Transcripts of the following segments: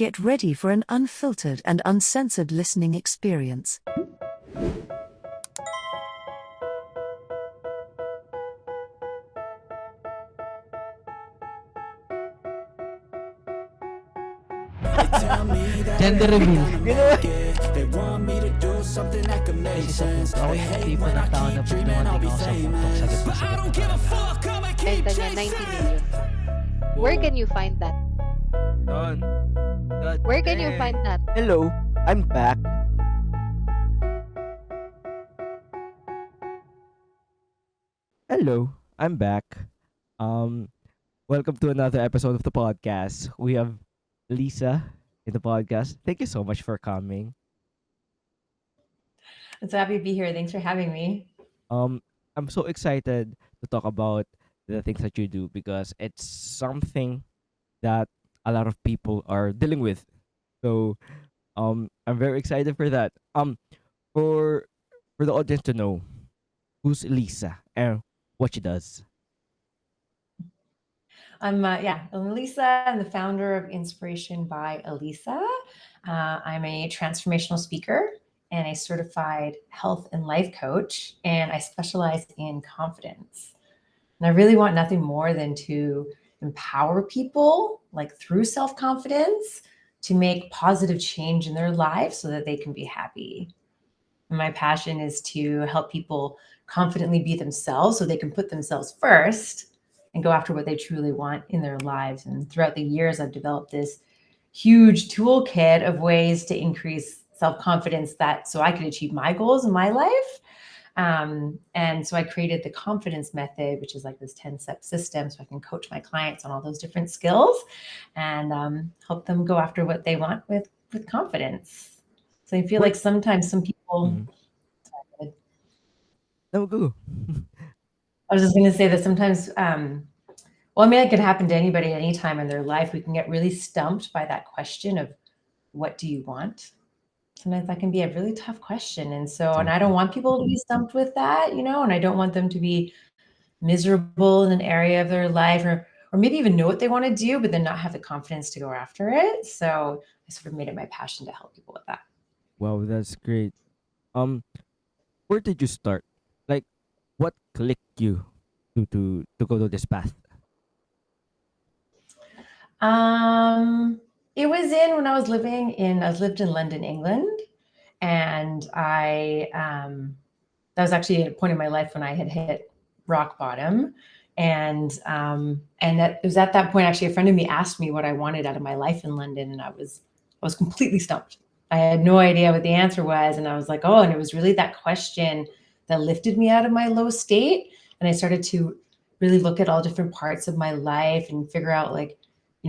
Get ready for an unfiltered and uncensored listening experience. Gender reveal. They want me to do something that could make sense. Ako They yung hate tipo when I ng tao na keep pag dreaming I'll dumating be ako sa bundok, famous. sagot na But I sagot don't na give a talaga. fuck, I'ma keep Benta niya 90 chasing. million. Where can you find that? Done. God Where can you damn. find that? Hello, I'm back. Hello, I'm back. Um, Welcome to another episode of the podcast. We have Lisa in the podcast. Thank you so much for coming. I'm so happy to be here. Thanks for having me. Um, I'm so excited to talk about the things that you do because it's something that a lot of people are dealing with. So, I'm very excited for that. For for the audience to know who's Lisa and what she does. I'm Elisa. I'm the founder of Inspiration by Elisa. I'm a transformational speaker and a certified health and life coach, and I specialize in confidence. And I really want nothing more than to empower people, like through self confidence, to make positive change in their lives so that they can be happy. And my passion is to help people confidently be themselves so they can put themselves first and go after what they truly want in their lives. And throughout the years, I've developed this huge toolkit of ways to increase self-confidence that so I could achieve my goals in my life. And so I created the confidence method, which is like this 10-step system. So I can coach my clients on all those different skills and help them go after what they want with confidence. So I feel Where like sometimes some people, Mhm. No, go. I was just going to say that sometimes, well, I mean, it could happen to anybody anytime in their life. We can get really stumped by that question of what do you want? Sometimes that can be a really tough question. And I don't Exactly. want people to be stumped with that, and I don't want them to be miserable in an area of their life or maybe even know what they want to do, but then not have the confidence to go after it. So I sort of made it my passion to help people with that. Wow, that's great. Um, where did you start? Like, what clicked you to go to this path? Um, it was in when I was lived in London, England, and that was actually at a point in my life when I had hit rock bottom. And that it was at that point, actually, a friend of me asked me what I wanted out of my life in London, and I was completely stumped. I had no idea what the answer was. And I was like, oh, and it was really that question that lifted me out of my low state. And I started to really look at all different parts of my life and figure out like,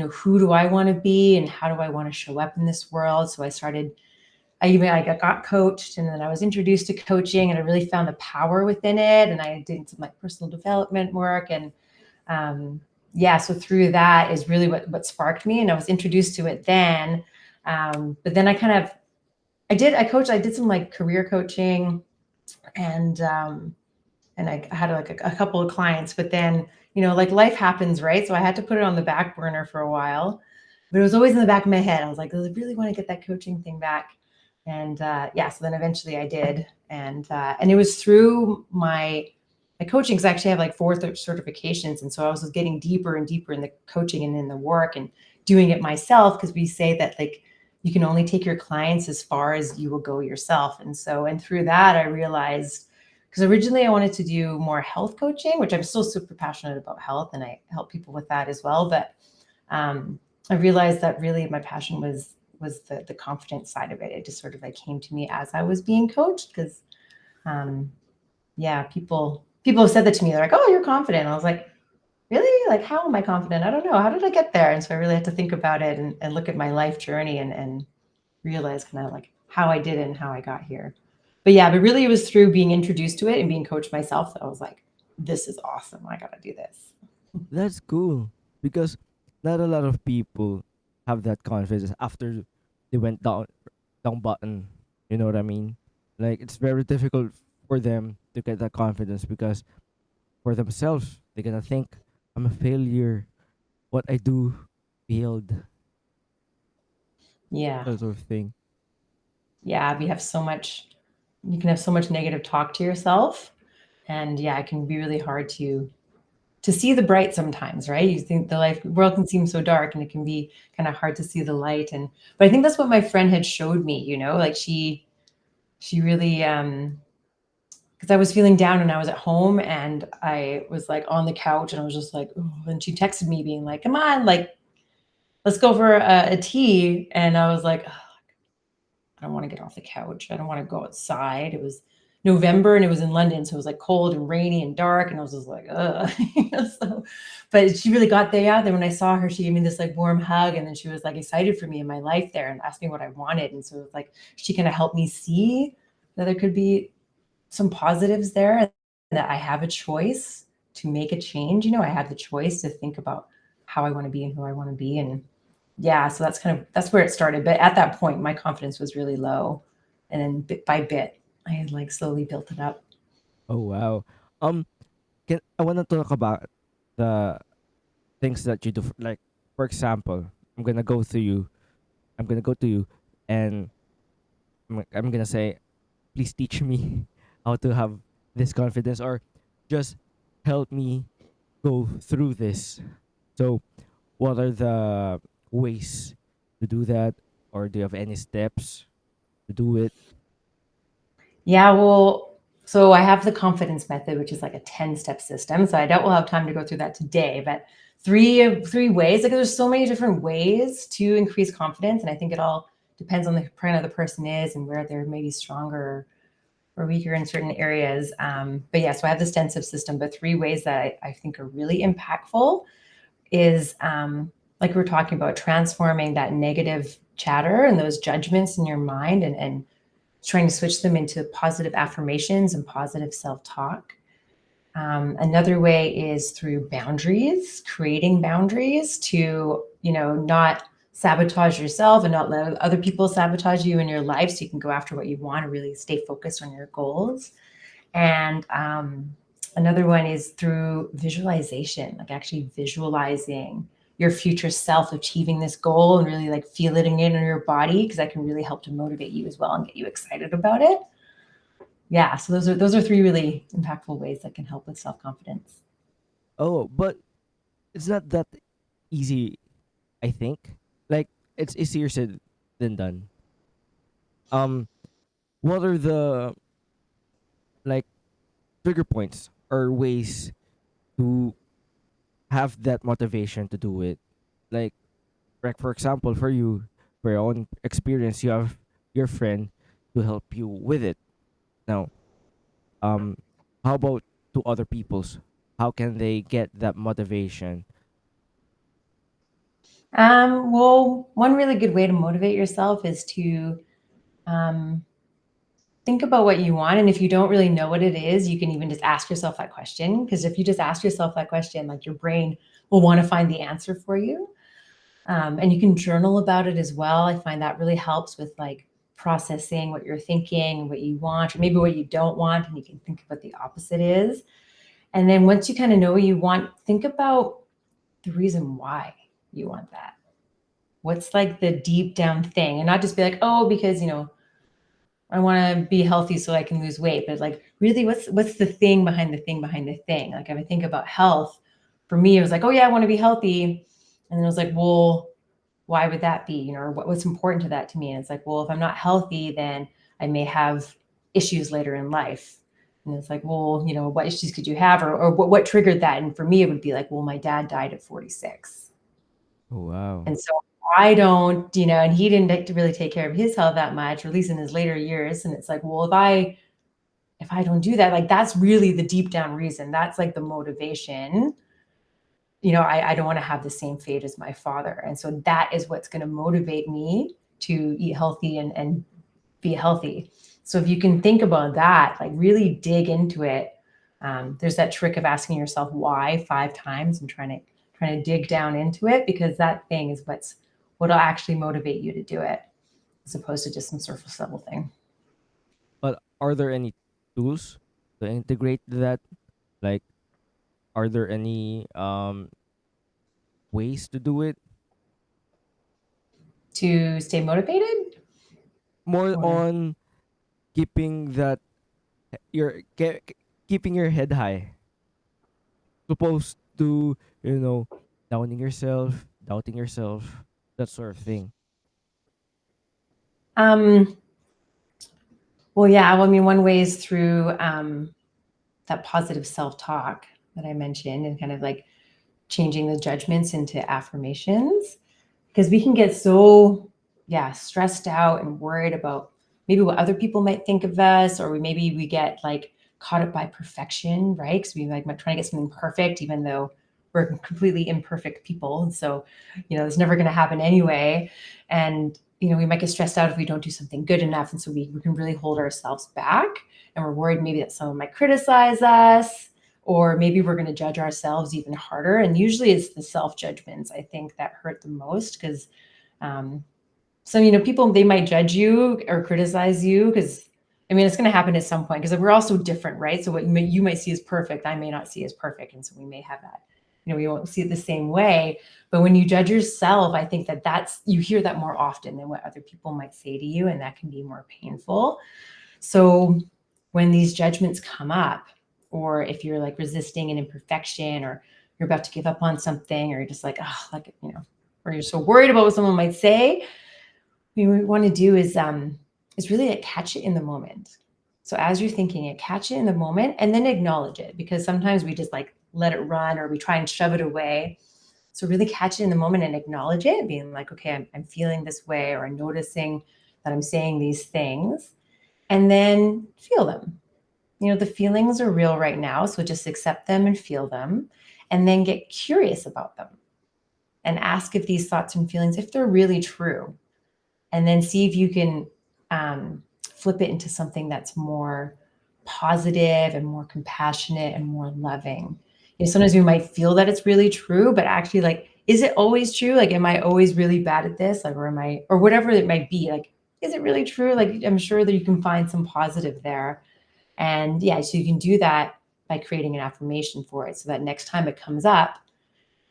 who do I want to be and how do I want to show up in this world? So I got coached, and then I was introduced to coaching, and I really found the power within it. And I did some like personal development work, and yeah, so through that is really what sparked me, and I was introduced to it then. But then I did some like career coaching, and I had like a couple of clients, but then like life happens, right? So I had to put it on the back burner for a while, but it was always in the back of my head. I was like, I really want to get that coaching thing back. And yeah, so then eventually I did, and it was through my coaching, because I actually have like four certifications, and so I was getting deeper and deeper in the coaching and in the work and doing it myself, because we say that like you can only take your clients as far as you will go yourself. And through that I realized, because originally I wanted to do more health coaching, which I'm still super passionate about health, and I help people with that as well. But I realized that really my passion was the confidence side of it. It just sort of like came to me as I was being coached, because yeah, people have said that to me. They're like, "Oh, you're confident." I was like, "Really? Like, how am I confident? I don't know. How did I get there?" And so I really had to think about it and look at my life journey and realize kind of like how I did it and how I got here. But yeah, but really it was through being introduced to it and being coached myself that I was like, this is awesome. I gotta do this. That's cool because not a lot of people have that confidence after they went down button. You know what I mean? Like it's very difficult for them to get that confidence because for themselves they're gonna think I'm a failure. What I do failed. Yeah. That sort of thing. Yeah. We have so much, you can have so much negative talk to yourself. And yeah, it can be really hard to see the bright sometimes, right? You think the life world can seem so dark and it can be kind of hard to see the light. And but I think that's what my friend had showed me, like she really because I was feeling down and I was at home and I was like on the couch and I was just like, oh, and she texted me being like, come on, like let's go for a tea. And I was like, I don't want to get off the couch. I don't want to go outside. It was November and it was in London. So it was like cold and rainy and dark. And I was just like, ugh. So, but she really got there. Yeah. Then when I saw her, she gave me this like warm hug. And then she was like excited for me in my life there and asked me what I wanted. And so it was like, she kind of helped me see that there could be some positives there and that I have a choice to make a change. I have the choice to think about how I want to be and who I want to be. And yeah, so that's where it started. But at that point, my confidence was really low. And then bit by bit, I had like slowly built it up. Oh wow. Um, I want to talk about the things that you do. Like, for example, I'm gonna go to you. I'm gonna go to you, and I'm gonna say, please teach me how to have this confidence, or just help me go through this. So, what are the ways to do that, or do you have any steps to do it? Yeah, well, so I have the confidence method, which is like a 10-step system. So I doubt we'll have time to go through that today, but three ways. Like there's so many different ways to increase confidence. And I think it all depends on the kind of the person is and where they're maybe stronger or weaker in certain areas. But yeah, so I have this 10-step system, but three ways that I think are really impactful is like we're talking about transforming that negative chatter and those judgments in your mind and trying to switch them into positive affirmations and positive self-talk. Another way is through boundaries, creating boundaries to, not sabotage yourself and not let other people sabotage you in your life so you can go after what you want and really stay focused on your goals. And another one is through visualization, like actually visualizing your future self achieving this goal and really like feeling it in your body because that can really help to motivate you as well and get you excited about it. Yeah, so those are three really impactful ways that can help with self-confidence. Oh, but it's not that easy. I think, like, it's easier said than done. Um, what are the, like, trigger points or ways to have that motivation to do it? Like, for example, for you, for your own experience, you have your friend to help you with it. Now, um, how about to other people's? How can they get that motivation? Well, one really good way to motivate yourself is to um, think about what you want. And if you don't really know what it is, you can even just ask yourself that question. Because if you just ask yourself that question, like your brain will want to find the answer for you. And you can journal about it as well. I find that really helps with like processing what you're thinking, what you want, or maybe what you don't want. And you can think of what the opposite is. And then once you kind of know what you want, think about the reason why you want that. What's like the deep down thing? And not just be like, oh, because, I want to be healthy so I can lose weight, but like really what's the thing behind the thing behind the thing? Like if I think about health, for me, it was like, oh yeah, I want to be healthy. And then it was like, well, why would that be? Or what's important to that to me? And it's like, well, if I'm not healthy, then I may have issues later in life. And it's like, well, what issues could you have? Or what triggered that? And for me, it would be like, well, my dad died at 46. Oh wow. And so I don't, and he didn't really take care of his health that much, or at least in his later years. And it's like, well, if I don't do that, like that's really the deep down reason. That's like the motivation. I don't want to have the same fate as my father. And so that is what's going to motivate me to eat healthy and be healthy. So if you can think about that, like really dig into it. There's that trick of asking yourself why 5 times and trying to dig down into it, because that thing is what'll actually motivate you to do it, as opposed to just some surface level thing. But are there any tools to integrate that? Like, are there any ways to do it? to stay motivated? More Or on keeping that keeping your head high, supposed to, you know, doubting yourself, that sort of thing. um well, yeah, well, I mean, one way is through that positive self-talk that I mentioned, and kind of like changing the judgments into affirmations, because we can get so, yeah, stressed out and worried about maybe what other people might think of us, or maybe we get like caught up by perfection, right? Because we like might try to get something perfect, even though we're completely imperfect people. And so, it's never going to happen anyway. And, we might get stressed out if we don't do something good enough. And so we can really hold ourselves back, and we're worried maybe that someone might criticize us, or maybe we're going to judge ourselves even harder. And usually it's the self-judgments, I think, that hurt the most, because people, they might judge you or criticize you, because I mean, it's going to happen at some point, because we're all so different, right? So what you might see as perfect, I may not see as perfect. And so we may have that, we won't see it the same way. But when you judge yourself, I think you hear that more often than what other people might say to you. And that can be more painful. So when these judgments come up, or if you're like resisting an imperfection, or you're about to give up on something, or you're just like, or you're so worried about what someone might say, what we want to do is really like catch it in the moment. So as you're thinking it, catch it in the moment, and then acknowledge it, because sometimes we just like let it run, or we try and shove it away. So really catch it in the moment and acknowledge it, being like, okay, I'm feeling this way, or I'm noticing that I'm saying these things, and then feel them. The feelings are real right now, so just accept them and feel them, and then get curious about them, and ask if these thoughts and feelings, if they're really true, and then see if you can flip it into something that's more positive and more compassionate and more loving. Sometimes we might feel that it's really true, but actually, like, is it always true? Like, am I always really bad at this? Like, or whatever it might be, like, is it really true? Like, I'm sure that you can find some positive there. And yeah, so you can do that by creating an affirmation for it, so that next time it comes up,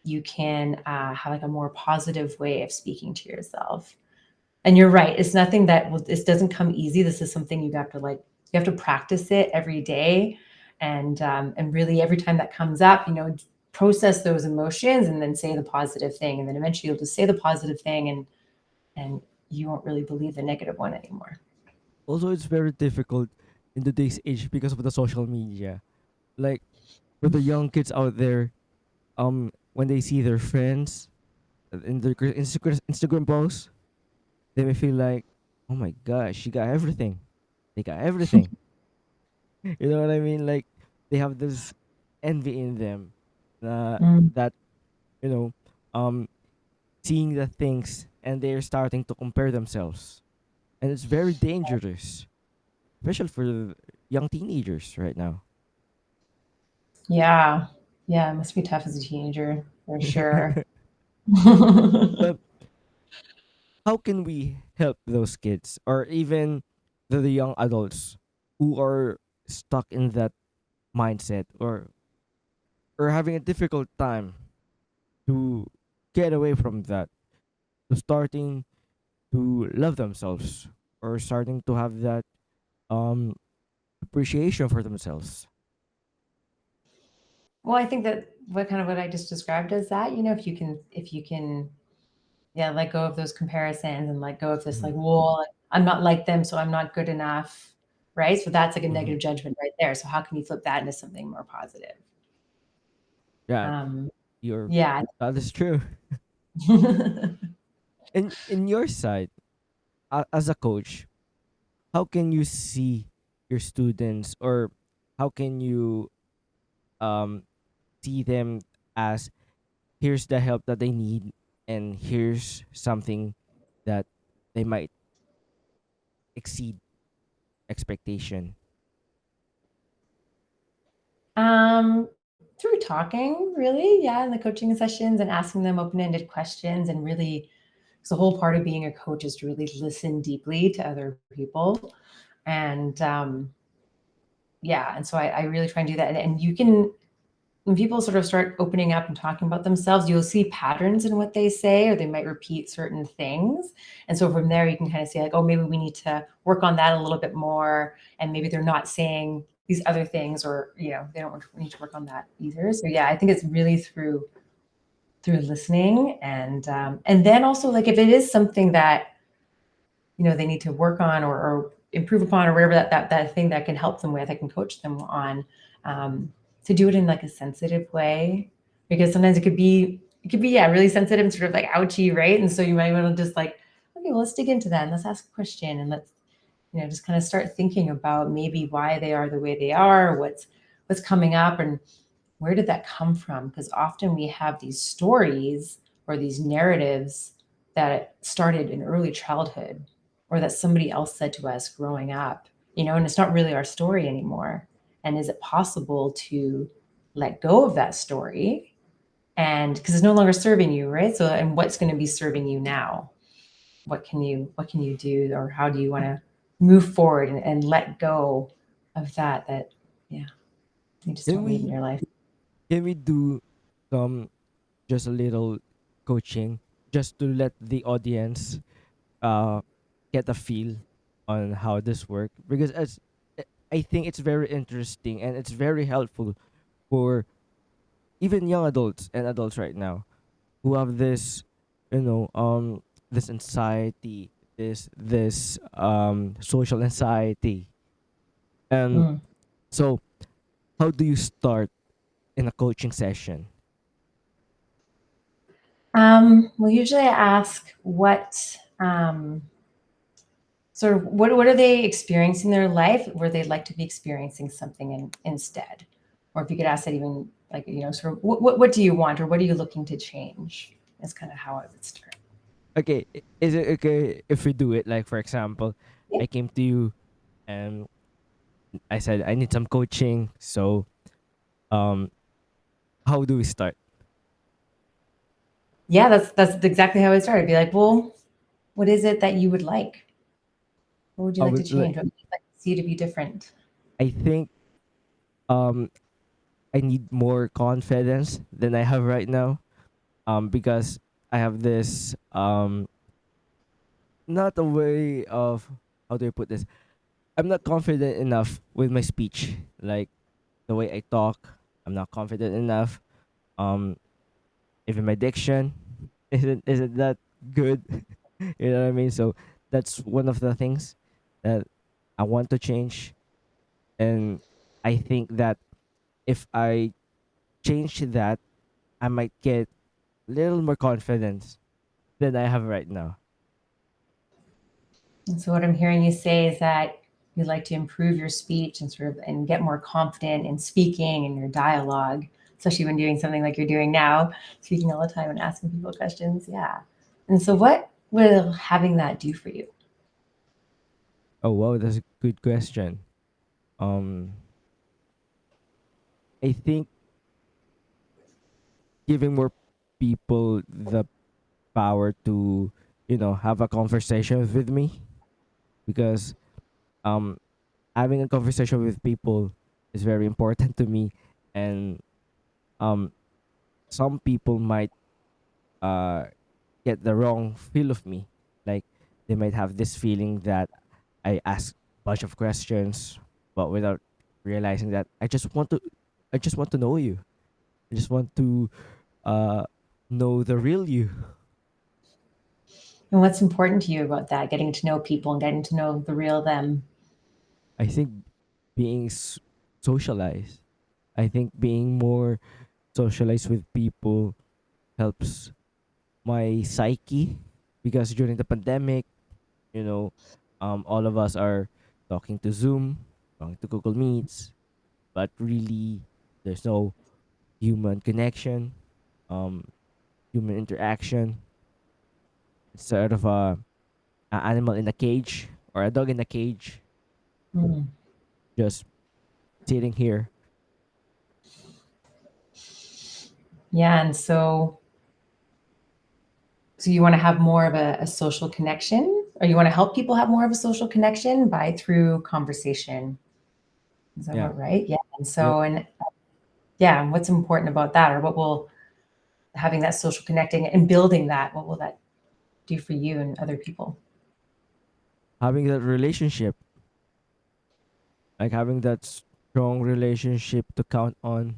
you can have like a more positive way of speaking to yourself. And you're right, it's nothing this doesn't come easy. This is something you have to practice it every day. And really every time that comes up, process those emotions, and then say the positive thing. And then eventually you'll just say the positive thing, and you won't really believe the negative one anymore. Also, it's very difficult in today's age because of the social media. Like, for the young kids out there, when they see their friends in their Instagram posts, they may feel like, oh my gosh, she got everything. They got everything. You know what I mean? Like, they have this envy in them, Mm. that, you know, um, seeing the things, and they're starting to compare themselves, and it's very dangerous, especially for the young teenagers right now. Yeah. Yeah, it must be tough as a teenager, for sure. But how can we help those kids, or even the young adults who are stuck in that mindset, or having a difficult time to get away from that, to starting to love themselves, or starting to have that um appreciation for themselves? Well, I think that what I just described as that, if you can, yeah, let go of those comparisons, and let go of this, like, Mhm. well, I'm not like them, so I'm not good enough, right? So that's like a Mhm. negative judgment right there. So how can you flip that into something more positive? Yeah, Um, you're yeah. that is true. In your side, as a coach, how can you see your students, or how can you um see them as, here's the help that they need, and here's something that they might exceed expectation? Um, Through talking, really, yeah, in the coaching sessions, and asking them open-ended questions, and really, because the whole part of being a coach is to really listen deeply to other people. And yeah, and so I really try and do that. And you can when people sort of start opening up and talking about themselves, you'll see patterns in what they say, or they might repeat certain things. And so from there, you can kind of say like, oh, maybe we need to work on that a little bit more. And maybe they're not saying these other things, or, they don't need to work on that either. So yeah, I think it's really through listening. And then also, like, if it is something that, they need to work on or improve upon, or whatever that thing that can help them with, I can coach them on, to do it in like a sensitive way, because sometimes it could be yeah, really sensitive and sort of like ouchy, right? And so you might want to just like, okay, well, let's dig into that and let's ask a question, and let's just kind of start thinking about maybe why they are the way they are, what's coming up, and where did that come from? Because often we have these stories or these narratives that started in early childhood, or that somebody else said to us growing up, and it's not really our story anymore. And is it possible to let go of that story? And because it's no longer serving you, right? So, and what's going to be serving you now? What can you do, or how do you want to move forward and let go of that you just Can don't need in we your life? can we do some just a little coaching just to let the audience uh get a feel on how this work, because I think it's very interesting and it's very helpful for even young adults and adults right now who have this, this anxiety, this social anxiety. And Mm. so how do you start in a coaching session? Well, usually I ask what, sort of what are they experiencing in their life where they'd like to be experiencing something instead. Or if you could ask that, even like, sort of what do you want, or what are you looking to change? Is kind of how I would start. Okay, is it okay if we do it like, for example, Yeah. I came to you and I said I need some coaching. So um how do we start? Yeah, that's exactly how I started. Be like, well, what is it that you would like? What would you I like to would like, change? What would you like to see to be different? I think um I need more confidence than I have right now. Because I have this not a way of, how do I put this? I'm not confident enough with my speech. Like the way I talk, I'm not confident enough. Um Even my diction isn't that good. You know what I mean? So that's one of the things that I want to change. And I think that if I change that, I might get a little more confidence than I have right now. And so what I'm hearing you say is that you'd like to improve your speech and sort of and get more confident in speaking and your dialogue, especially when doing something like you're doing now, speaking all the time and asking people questions. Yeah. And so what will having that do for you? Oh wow, that's a good question. Um I think giving more people the power to, have a conversation with me, because um having a conversation with people is very important to me. And um some people might uh get the wrong feel of me. Like they might have this feeling that I ask a bunch of questions, but without realizing that I just want to know you. I just want to uh know the real you. And what's important to you about that? Getting to know people and getting to know the real them. I think being socialized. I think being more socialized with people helps my psyche, because during the pandemic, you know, all of us are talking to Zoom, talking to Google Meets, but really there's no human connection, um, human interaction. It's sort of a animal in a cage, or a dog in a cage, Mm. just sitting here. Yeah. And so you want to have more of a social connection, or you want to help people have more of a social connection by through conversation. Is that Yeah. about right? Yeah. And Yep. so, and yeah, and what's important about that, or what will having that social connecting and building that, what will that do for you and other people? Having that relationship, like having that strong relationship to count on,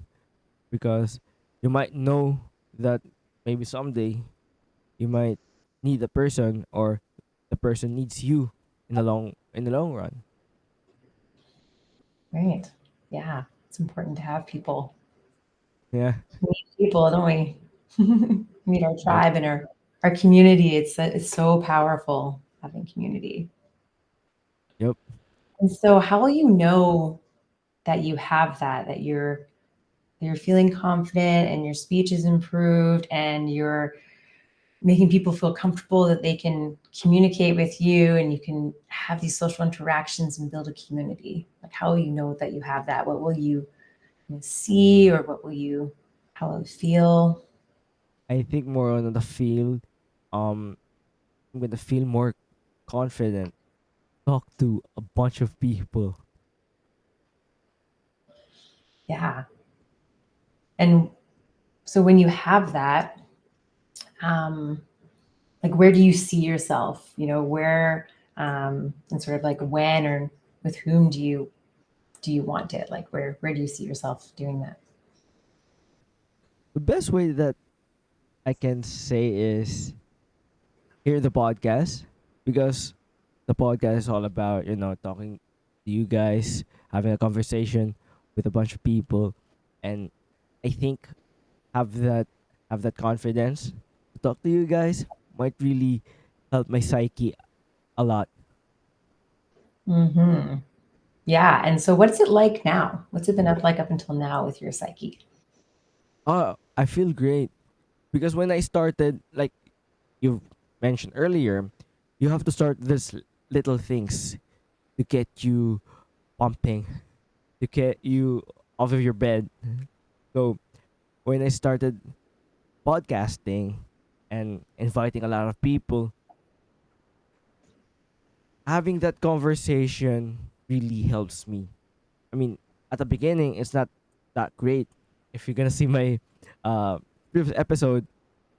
because you might know that maybe someday you might need a person, or the person needs you in the long run. Right. Yeah. It's important to have people. Yeah. We need people, don't we? We need our Yep. tribe and our community. It's so powerful having community. Yep. And so how will you know that you have that, that you're feeling confident and your speech is improved and you're making people feel comfortable that they can communicate with you and you can have these social interactions and build a community? Like, how will you know that you have that? What will you see, or what will you, how will it feel? I think more on the field. Um, I'm gonna feel more confident. Talk to a bunch of people. Yeah. And so when you have that, um, like, where do you see yourself? Where, and sort of like when or with whom do you want it? Like, where do you see yourself doing that? The best way that I can say is hear the podcast, because the podcast is all about, talking to you guys, having a conversation with a bunch of people, and I think have that have that confidence to talk to you guys might really help my psyche a lot. Hmm. Yeah. And so what's it like now? What's it been like up until now with your psyche? Oh, I feel great, because when I started, like you mentioned earlier, you have to start this little things to get you pumping, to get you off of your bed. So when I started podcasting and inviting a lot of people, having that conversation really helps me. I mean, at the beginning, it's not that great. If you're gonna see my uh, previous episode,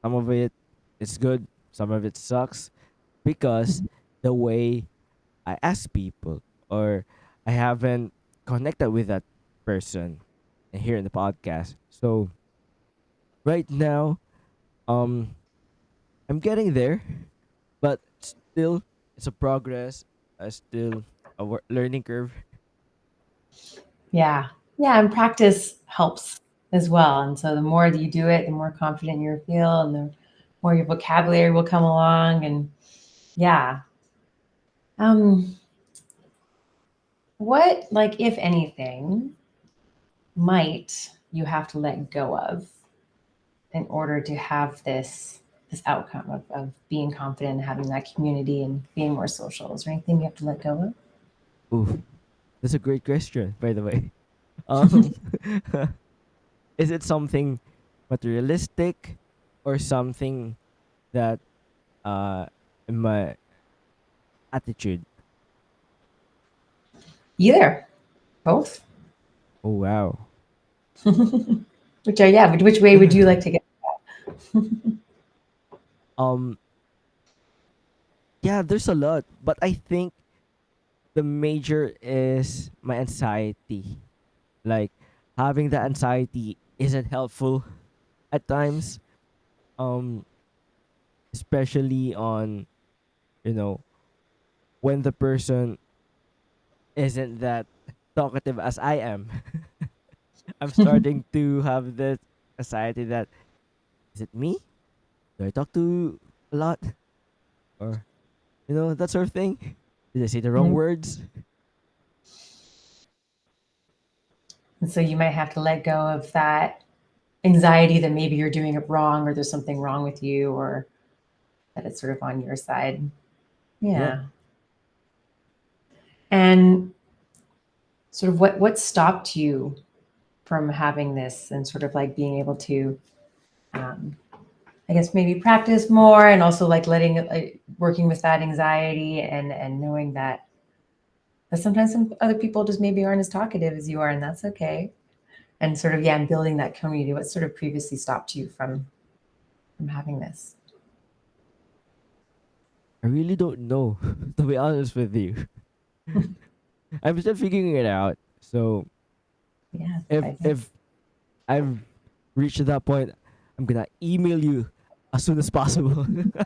some of it is good, some of it sucks, because the way I ask people, or I haven't connected with that person here in the podcast. So right now, um, I'm getting there, but still, it's a progress. Still a learning curve. Yeah. Yeah. And practice helps as well. And so the more that you do it, the more confident you feel and the more your vocabulary will come along. And yeah. Um, what, like, if anything, might you have to let go of in order to have this outcome of being confident and having that community and being more social? Is there anything you have to let go Ooh, that's a great question, by the way. Um, is it something materialistic, or something that uh in my attitude? either? Both? Oh wow. Which are, yeah, which way would you like to get? um yeah, there's a lot, but I think the major is my anxiety. Like, having that anxiety isn't helpful at times. Um, especially on, you know, when the person isn't that talkative as I am. I'm starting to have this anxiety that, is it me? Do I talk to a lot? Or, that sort of thing? Did I say the wrong Mhm. words? And so you might have to let go of that anxiety that maybe you're doing it wrong or there's something wrong with you or that it's sort of on your side. Yep. Yeah. And sort of what stopped you from having this and sort of like being able to, um, I guess, maybe practice more and also like working with that anxiety and knowing that sometimes some other people just maybe aren't as talkative as you are, and that's okay. and sort of, yeah, and building that community? What sort of previously stopped you from having this? I really don't know, to be honest with you. I'm still figuring it out. So Yeah, if I think. if I've reached that point, I'm gonna email you as soon as possible. Yeah.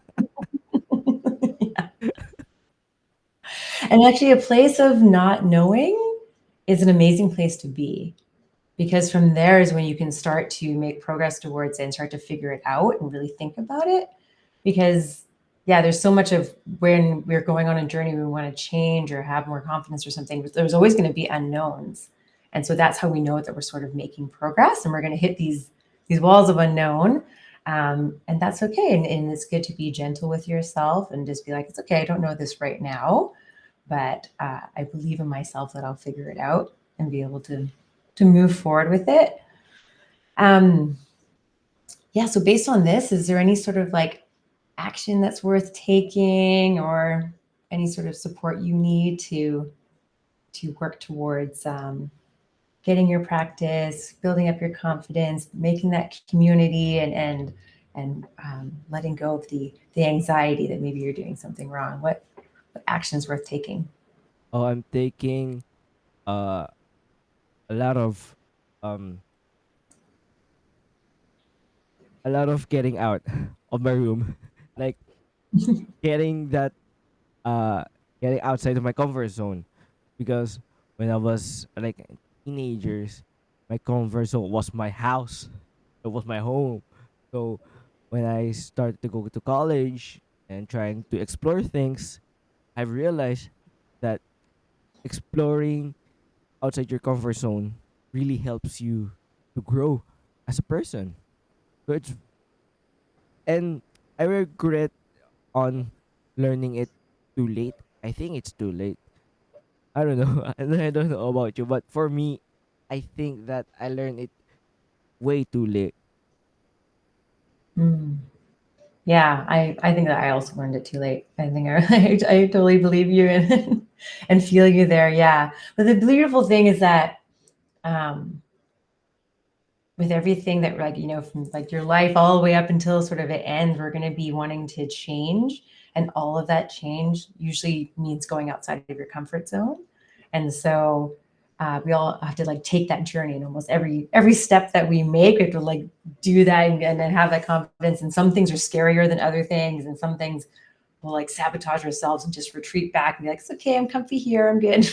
And actually, a place of not knowing is an amazing place to be, because from there is when you can start to make progress towards it and start to figure it out and really think about it. Because, yeah, there's so much of when we're going on a journey, we want to change or have more confidence or something, but there's always going to be unknowns. And so that's how we know that we're sort of making progress, and we're going to hit these walls of unknown. And that's okay. And it's good to be gentle with yourself and just be like, it's okay, I don't know this right now, but I believe in myself that I'll figure it out and be able to move forward with it. Um, yeah. So based on this, is there any sort of like action that's worth taking, or any sort of support you need to work towards getting your practice, building up your confidence, making that community, and letting go of the anxiety that maybe you're doing something wrong? What action is worth taking? Oh, I'm taking uh a lot of um getting out of my room. Like getting that uh getting outside of my comfort zone, because when I was like teenagers, my comfort zone was my house. It was my home. So when I started to go to college and trying to explore things, I realized that exploring outside your comfort zone really helps you to grow as a person. So it's, and I regret on learning it too late. I think it's too late. I don't know. I don't know about you, but for me, I think that I learned it way too late. Mm. Yeah, I think that I also learned it too late. I think I totally believe you and feel you there. Yeah. But the beautiful thing is that um, with everything that, like, from like your life all the way up until sort of it ends, we're going to be wanting to change. And all of that change usually means going outside of your comfort zone. And so we all have to like take that journey, and almost every step that we make, we have to like do that and then have that confidence. And some things are scarier than other things, and some things we'll like sabotage ourselves and just retreat back and be like, it's okay, I'm comfy here, I'm good.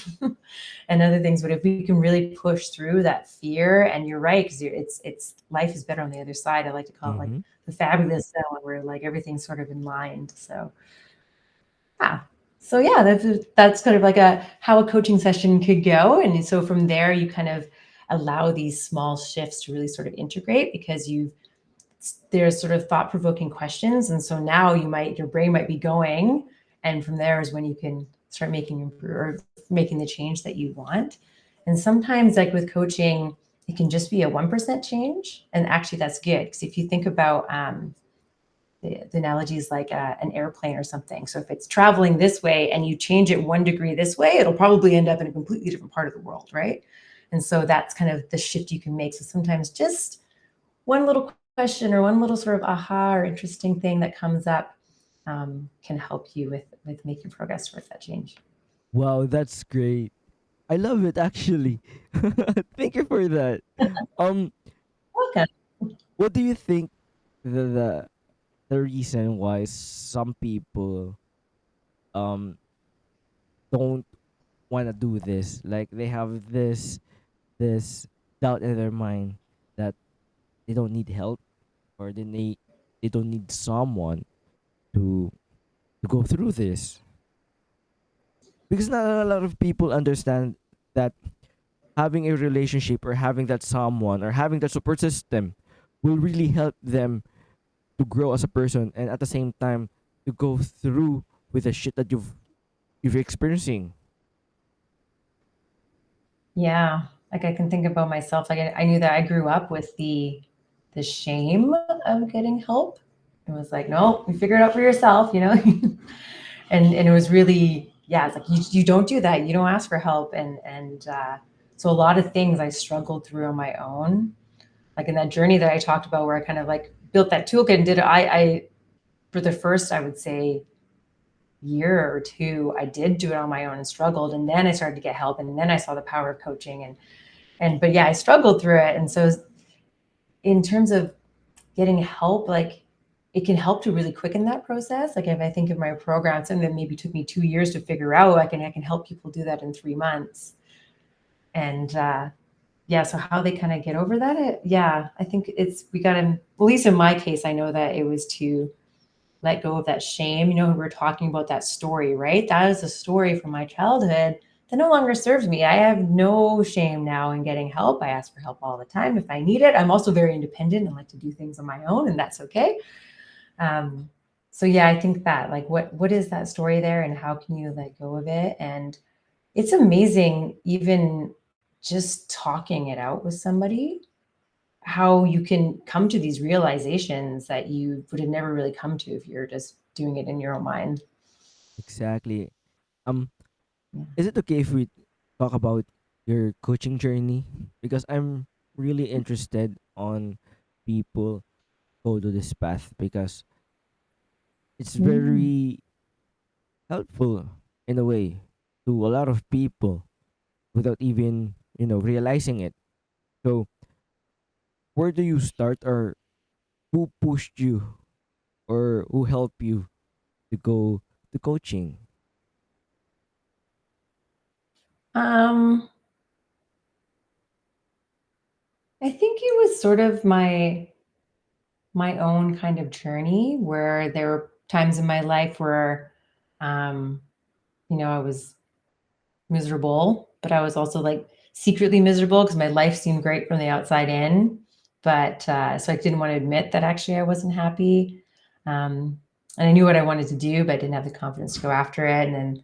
And other things. But if we can really push through that fear, and you're right, because it's life is better on the other side. I like to call it like Mm-hmm. the fabulous zone, where like everything's sort of in line. So yeah. So yeah, that's kind of like how a coaching session could go. And so from there, you kind of allow these small shifts to really sort of integrate, because there's sort of thought-provoking questions. And so now your brain might be going, and from there is when you can start making the change that you want. And sometimes, like with coaching, it can just be a 1% change. And actually that's good, because if you think about the analogy is like an airplane or something. So if it's traveling this way and you change it 1 degree this way, it'll probably end up in a completely different part of the world, right? And so that's kind of the shift you can make. So sometimes just one little question or one little sort of aha or interesting thing that comes up can help you with making progress towards that change. Wow, that's great. I love it actually. Thank you for that. Um, Okay. what do you think the reason why some people um don't want to do this? Like they have this doubt in their mind that they don't need help, or they don't need someone to go through this, because not a lot of people understand that having a relationship or having that someone or having that support system will really help them to grow as a person, and at the same time to go through with the shit that you've experiencing. Yeah. Like I can think about myself. Like I knew that I grew up with the shame of getting help. It was like, no, you figure it out for yourself, and it was really, yeah, it's like you don't do that. You don't ask for help. And So a lot of things I struggled through on my own, like in that journey that I talked about, where I kind of like built that toolkit and did it. I for the first, I would say, year or two, I did do it on my own and struggled, and then I started to get help, and then I saw the power of coaching, but yeah, I struggled through it. And so in terms of getting help, like it can help to really quicken that process. Like if I think of my program, something that maybe took me 2 years to figure out, I can help people do that in 3 months. And yeah, so how they kind of get over that, I think we got to, at least in my case, I know that it was to let go of that shame. We were talking about that story, right? That is a story from my childhood that no longer serves me. I have no shame now in getting help. I ask for help all the time if I need it. I'm also very independent and like to do things on my own, and that's okay. So yeah, I think that like, what is that story there, and how can you let go of it? And it's amazing, even just talking it out with somebody, how you can come to these realizations that you would have never really come to if you're just doing it in your own mind. Exactly. Um, Yeah. is it okay if we talk about your coaching journey? Because I'm really interested on people go to this path because it's Mm. very helpful in a way to a lot of people without even realizing it. So where do you start, or who pushed you, or who helped you to go to coaching? Um, I think it was sort of my own kind of journey, where there were times in my life where, um, I was miserable, but I was also like secretly miserable because my life seemed great from the outside in. But so I didn't want to admit that actually I wasn't happy. And I knew what I wanted to do, but I didn't have the confidence to go after it. And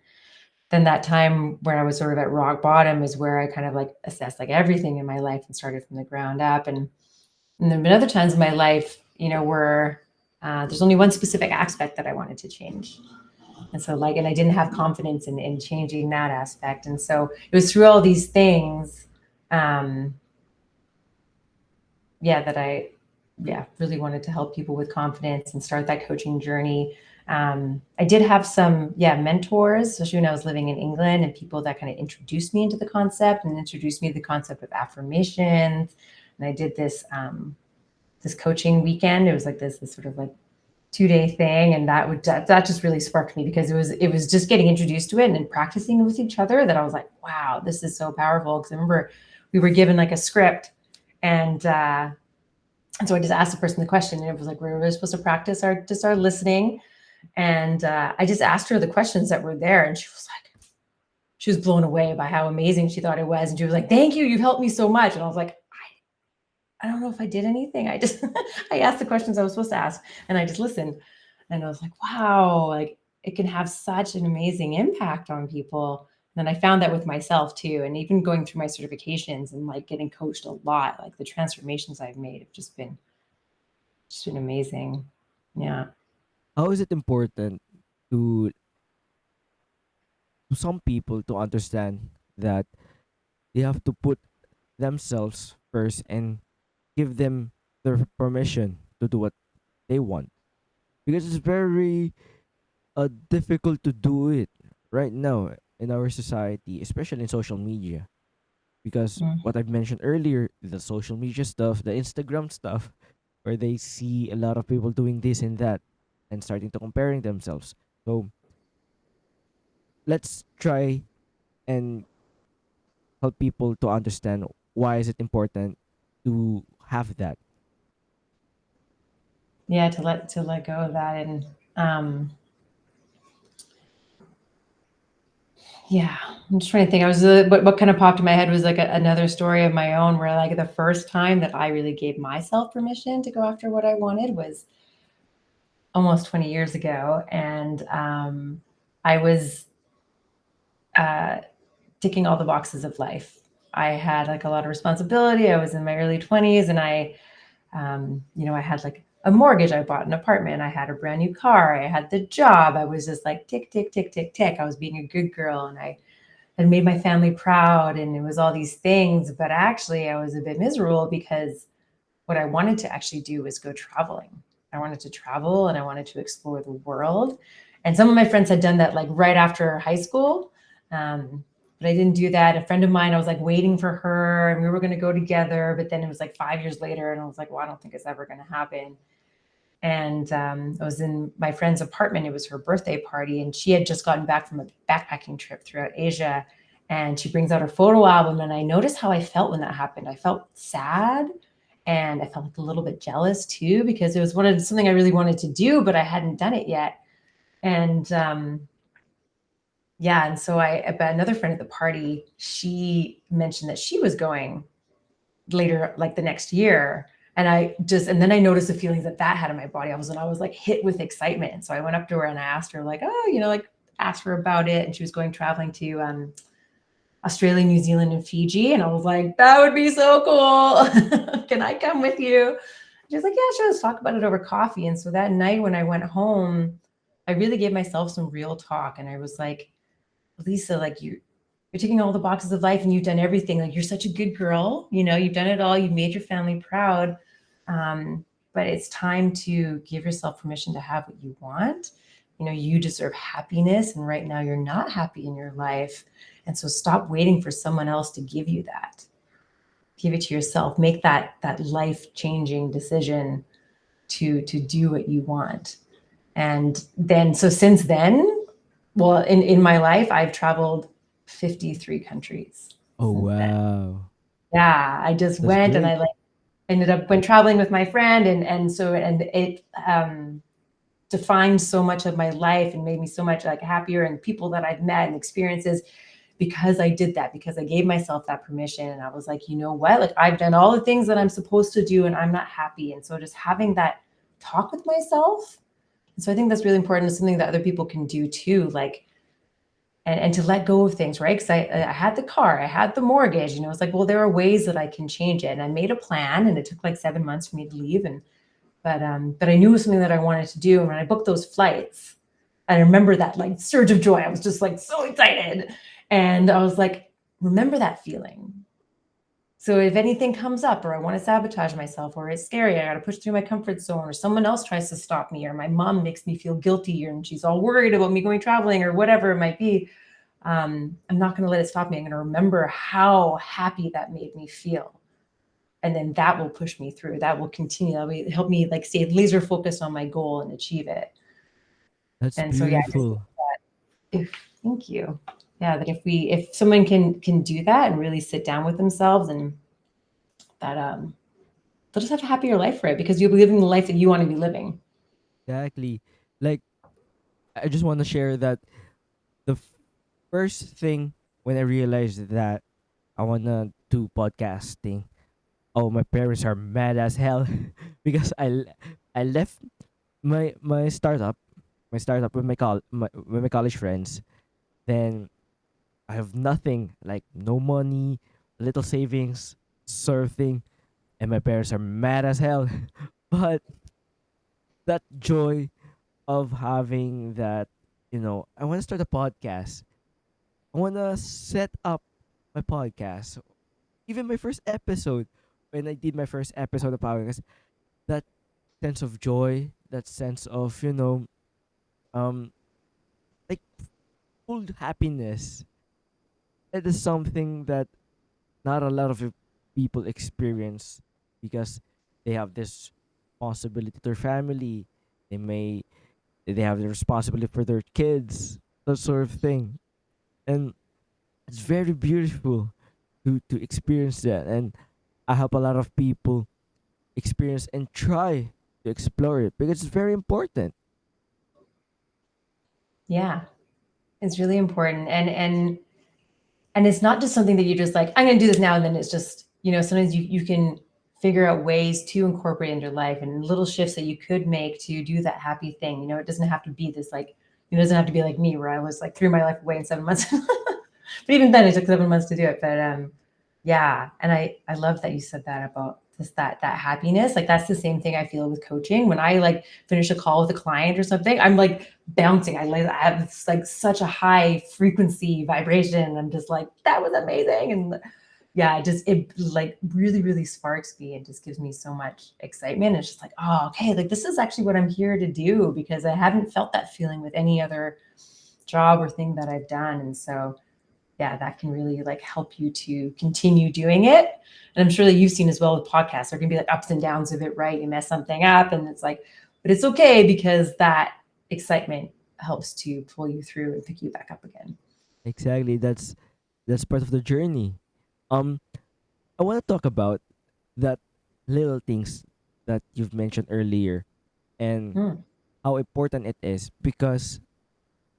then that time where I was sort of at rock bottom is where I kind of like assessed like everything in my life and started from the ground up. And there have been other times in my life, where there's only one specific aspect that I wanted to change. And so like, and I didn't have confidence in changing that aspect. And so it was through all these things, um, that I, really wanted to help people with confidence and start that coaching journey. I did have some, mentors, especially when I was living in England, and people that kind of introduced me into the concept and introduced me to the concept of affirmations. And I did this coaching weekend. It was like this sort of like 2-day thing, and that just really sparked me, because it was just getting introduced to it and then practicing with each other that I was like, wow, this is so powerful. Because I remember we were given like a script, and so I just asked the person the question, and it was like we were really supposed to practice our listening, and I just asked her the questions that were there, and she was blown away by how amazing she thought it was, and she was like, "Thank you, you've helped me so much." And I was like, I don't know if I did anything. I just I asked the questions I was supposed to ask, and I just listened. And I was like, wow, like it can have such an amazing impact on people. And then I found that with myself too. And even going through my certifications and like getting coached a lot, like the transformations I've made have just been amazing. Yeah. How is it important to some people to understand that they have to put themselves first and give them the permission to do what they want, because it's very difficult to do it right now in our society, especially in social media. Because Mm. what I've mentioned earlier, the social media stuff, the Instagram stuff, where they see a lot of people doing this and that and starting to comparing themselves. So let's try and help people to understand why is it important to have that. Yeah, to let go of that. And um yeah, I'm just trying to think. I was what kind of popped in my head was like another story of my own, where like the first time that I really gave myself permission to go after what I wanted was almost 20 years ago. And I was uh, ticking all the boxes of life. I had like a lot of responsibility. I was in my early 20s, and I had like a mortgage. I bought an apartment. I had a brand new car. I had the job. I was just like tick, tick, tick, tick, tick. I was being a good girl, and I and made my family proud, and it was all these things. But actually, I was a bit miserable because what I wanted to actually do was go traveling. I wanted to travel and I wanted to explore the world. And some of my friends had done that like right after high school. But I didn't do that. A friend of mine, I was like waiting for her and we were going to go together. But then it was like 5 years later and I was like, well, I don't think it's ever going to happen. And I was in my friend's apartment. It was her birthday party and she had just gotten back from a backpacking trip throughout Asia. And she brings out her photo album and I noticed how I felt when that happened. I felt sad and I felt like a little bit jealous too, because it was something I really wanted to do, but I hadn't done it yet. And yeah, and so but another friend at the party, she mentioned that she was going later, like the next year. And then I noticed the feelings that had in my body. I was like hit with excitement. And so I went up to her and I asked her like, oh, like asked her about it. And she was going traveling to Australia, New Zealand, and Fiji. And I was like, that would be so cool. Can I come with you? She was like, yeah, sure, let's talk about it over coffee. And so that night when I went home, I really gave myself some real talk. And I was like, Elisa, like you're ticking all the boxes of life and you've done everything. Like you're such a good girl. You've done it all. You've made your family proud. But it's time to give yourself permission to have what you want. You deserve happiness. And right now you're not happy in your life. And so stop waiting for someone else to give you that. Give it to yourself. Make that life-changing decision to do what you want. And then, so since then, well, in my life, I've traveled 53 countries. Oh, wow. Yeah, I just That's went great. and I ended up went traveling with my friend. And it defined so much of my life and made me so much like happier, and people that I've met and experiences, because I did that, because I gave myself that permission. And I was like, you know what, like I've done all the things that I'm supposed to do and I'm not happy. And so just having that talk with myself. And so I think that's really important. It's something that other people can do too. Like, and to let go of things, right? Because I had the car, I had the mortgage, it's like, well, there are ways that I can change it. And I made a plan and it took like 7 months for me to leave. But I knew it was something that I wanted to do. And when I booked those flights, I remember that like surge of joy. I was just like so excited. And I was like, remember that feeling. So if anything comes up, or I want to sabotage myself, or it's scary, I got to push through my comfort zone, or someone else tries to stop me, or my mom makes me feel guilty, and she's all worried about me going traveling, or whatever it might be, I'm not going to let it stop me. I'm going to remember how happy that made me feel. And then that will push me through. That will continue. That will help me like stay laser focused on my goal and achieve it. That's And so, yeah, beautiful. thank you. Yeah, that if someone can do that and really sit down with themselves, and that they'll just have a happier life, right? Because you'll be living the life that you want to be living. Exactly. Like, I just want to share that the first thing when I realized that I want to do podcasting, oh, my parents are mad as hell because I left my startup, with my college friends. Then I have nothing, like no money, little savings, surfing, and my parents are mad as hell. But that joy of having that, I want to start a podcast. I want to set up my podcast. Even my first episode, when I did my first episode of podcast, that sense of joy, that sense of, um, like full happiness. It is something that not a lot of people experience because they have this responsibility to their family. They have the responsibility for their kids, that sort of thing. And it's very beautiful to experience that. And I hope a lot of people experience and try to explore it because it's very important. Yeah, it's really important. And it's not just something that you just like, I'm going to do this now. And then it's just, sometimes you can figure out ways to incorporate into your life and little shifts that you could make to do that happy thing. It doesn't have to be this like, it doesn't have to be like me where I was like threw my life away in 7 months. But even then it took 7 months to do it. But yeah. And I love that you said that about just that happiness. Like that's the same thing I feel with coaching. When I like finish a call with a client or something, I'm like bouncing. I have like such a high frequency vibration. I'm just like, that was amazing. And yeah, it like really sparks me and just gives me so much excitement. It's just like, oh, okay, like this is actually what I'm here to do, because I haven't felt that feeling with any other job or thing that I've done. And so yeah, that can really like help you to continue doing it. And I'm sure that you've seen as well with podcasts, there can be like ups and downs of it, right? You mess something up and it's like, but it's okay, because that excitement helps to pull you through and pick you back up again. Exactly. That's part of the journey. Um, I want to talk about that little things that you've mentioned earlier and Mm. how important it is, because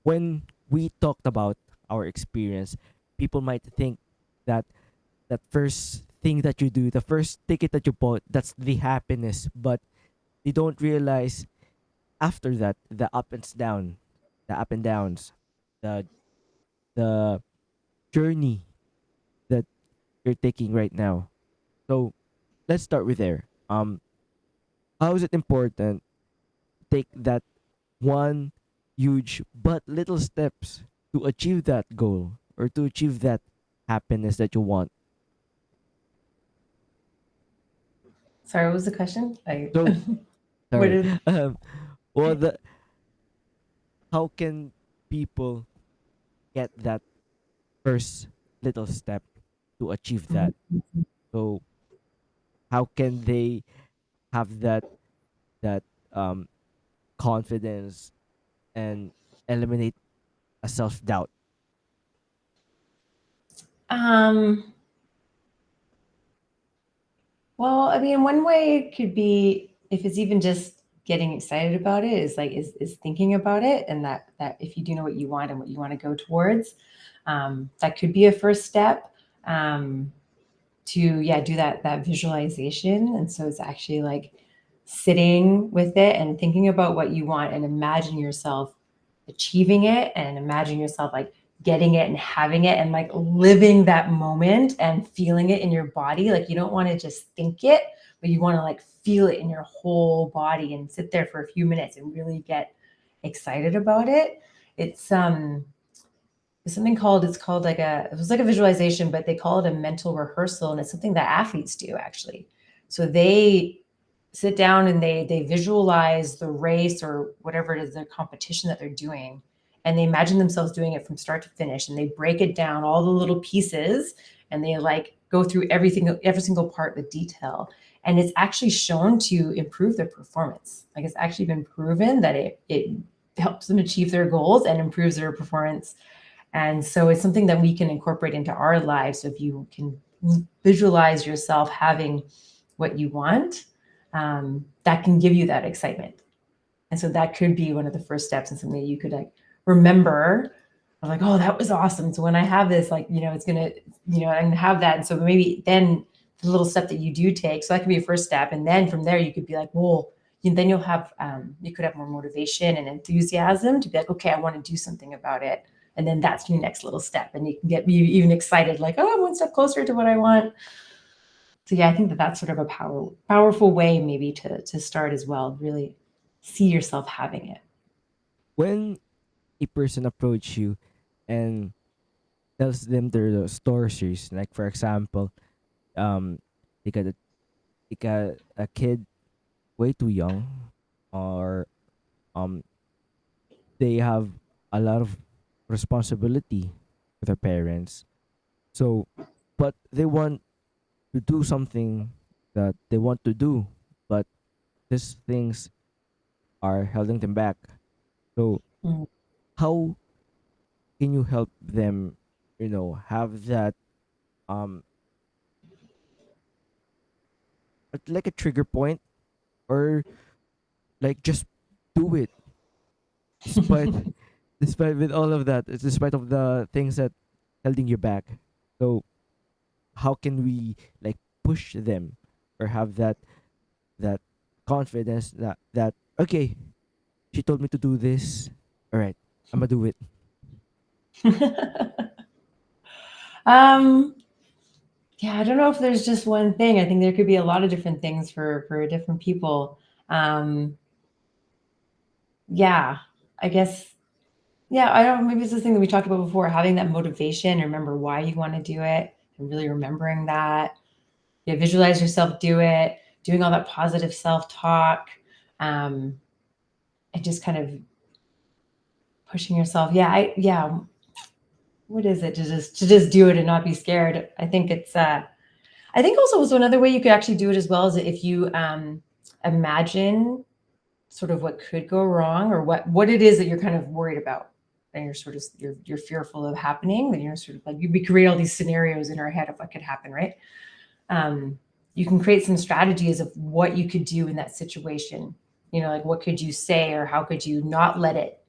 when we talked about our experience, people might think that that first thing that you do, the first ticket that you bought, that's the happiness, but they don't realize after that the up and downs, the the journey that you're taking right now. So let's start with there. How is it important to take that one huge but little steps to achieve that goal or to achieve that happiness that you want? Sorry, what was the question? So What sorry. did, Well, the how can people get that first little step to achieve that? So how can they have that um confidence and eliminate a self doubt? um, well, I mean, one way could be, if it's even just getting excited about it, is like is thinking about it, and that if you do know what you want and what you want to go towards, that could be a first step. To yeah, do that visualization. And so it's actually like sitting with it and thinking about what you want and imagine yourself achieving it, and imagine yourself like getting it and having it and like living that moment and feeling it in your body. Like you don't want to just think it, but you want to like feel it in your whole body and sit there for a few minutes and really get excited about it. It's something called, it was like a visualization, but they call it a mental rehearsal. And it's something that athletes do actually. So they sit down and they visualize the race or whatever it is, their competition that they're doing. And they imagine themselves doing it from start to finish. And they break it down, all the little pieces, and they like go through everything, every single part with detail. And it's actually shown to improve their performance. Like it's actually been proven that it helps them achieve their goals and improves their performance. And so it's something that we can incorporate into our lives. So if you can visualize yourself having what you want, that can give you that excitement. And so that could be one of the first steps, and something that you could like remember of like, oh, that was awesome. So when I have this, like, it's gonna, I'm gonna have that. And so maybe then the little step that you do take, so that could be a first step. And then from there, you could be like, well, then you'll have, you could have more motivation and enthusiasm to be like, okay, I want to do something about it. And then that's your next little step. And you can get even excited, like, oh, I'm one step closer to what I want. So yeah, I think that that's sort of a powerful way maybe to start as well. Really see yourself having it. When a person approach you and tells them their stories, like for example, um, they got a kid way too young, or um, they have a lot of responsibility with their parents. So, but they want to do something that they want to do, but these things are holding them back. So, Mm. how can you help them, have that um like a trigger point, or like just do it despite despite with all of that, despite of the things that holding you back. So how can we like push them or have that confidence that okay, she told me to do this, all right, I'm gonna do it. um, Yeah, I don't know if there's just one thing. I think there could be a lot of different things for different people. Um, yeah, I guess. Yeah, I don't. Maybe it's this thing that we talked about before, having that motivation, remember why you want to do it, and really remembering that. Yeah, visualize yourself do it, doing all that positive self-talk, and just kind of pushing yourself. Yeah. What is it to just do it and not be scared? I think it's. I think also so another way you could actually do it as well is if you imagine sort of what could go wrong or what it is that you're kind of worried about and you're sort of you're fearful of happening, then you're sort of like we create all these scenarios in our head of what could happen, right? You can create some strategies of what you could do in that situation. Like what could you say or how could you not let it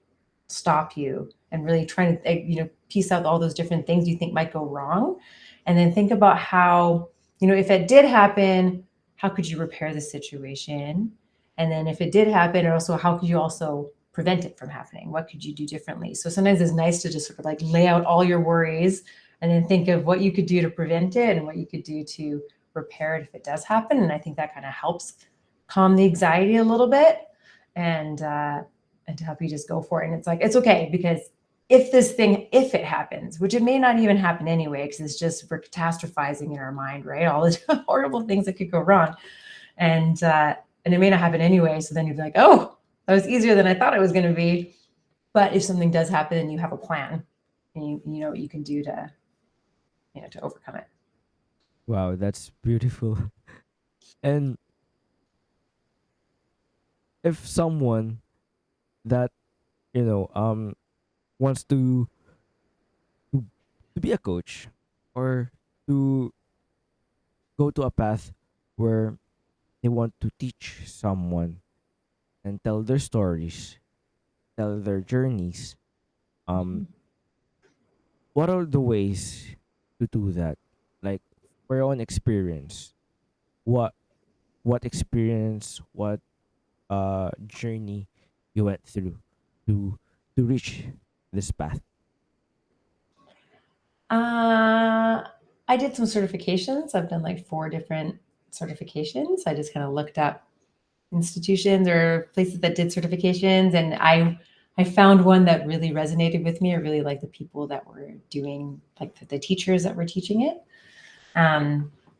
stop you, and really trying to piece out all those different things you think might go wrong, and then think about how, if it did happen, how could you repair the situation, and then if it did happen, also how could you also prevent it from happening, what could you do differently. So sometimes it's nice to just sort of like lay out all your worries and then think of what you could do to prevent it and what you could do to repair it if it does happen. And I think that kind of helps calm the anxiety a little bit, and to help you just go for it. And it's like, it's okay, because if it happens, which it may not even happen anyway, because it's just we're catastrophizing in our mind, right? All the horrible things that could go wrong. And it may not happen anyway. So then you'd be like, oh, that was easier than I thought it was going to be. But if something does happen and you have a plan, and you know what you can do to overcome it. Wow, that's beautiful. And if someone that wants to to be a coach, or to go to a path where they want to teach someone and tell their stories, tell their journeys, um what are the ways to do that? Like, for your own experience, what experience, what journey you went through to reach this path? I did some certifications. I've done like 4 different certifications. I just kind of looked up institutions or places that did certifications, and I found one that really resonated with me. I really liked the people that were doing, like the teachers that were teaching it.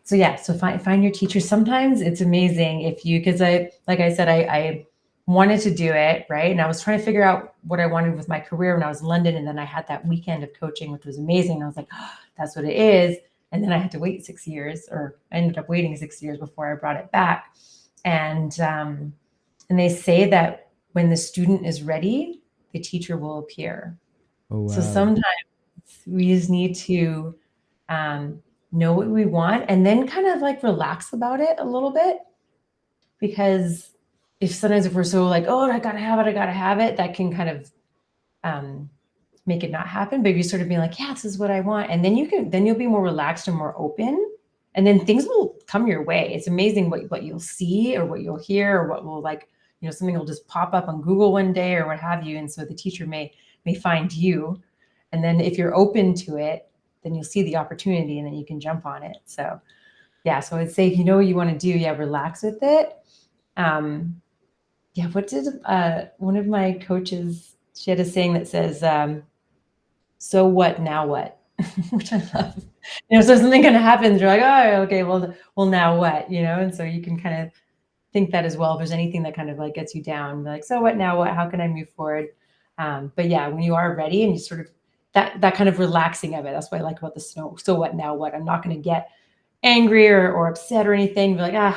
So yeah, so find your teacher. Sometimes it's amazing if you, because like I said, I wanted to do it, right? And I was trying to figure out what I wanted with my career when I was in London. And then I had that weekend of coaching, which was amazing. I was like, oh, that's what it is. And then I had to wait 6 years, or I ended up waiting 6 years before I brought it back. And they say that when the student is ready, the teacher will appear. Oh So wow. sometimes we just need to know what we want, and then kind of like relax about it a little bit, because if we're so like, oh, I gotta have it, that can kind of make it not happen. But if you sort of be like, yeah, this is what I want, and then you'll be more relaxed and more open, and then things will come your way. It's amazing what you'll see or what you'll hear, or what will, like, something will just pop up on Google one day or what have you. And so the teacher may find you, and then if you're open to it, then you'll see the opportunity and then you can jump on it. So yeah, so I'd say if you know what you want to do, yeah, relax with it. Yeah, what did one of my coaches, she had a saying that says, so what, now what? Which I love. So something kind of happens, you're like, oh, okay, well, now what? And so you can kind of think that as well. If there's anything that kind of like gets you down, be like, so what, now what? How can I move forward? But yeah, when you are ready and you sort of that kind of relaxing of it, that's what I like about the snow. So what, now what? I'm not going to get angry or upset or anything. Be like,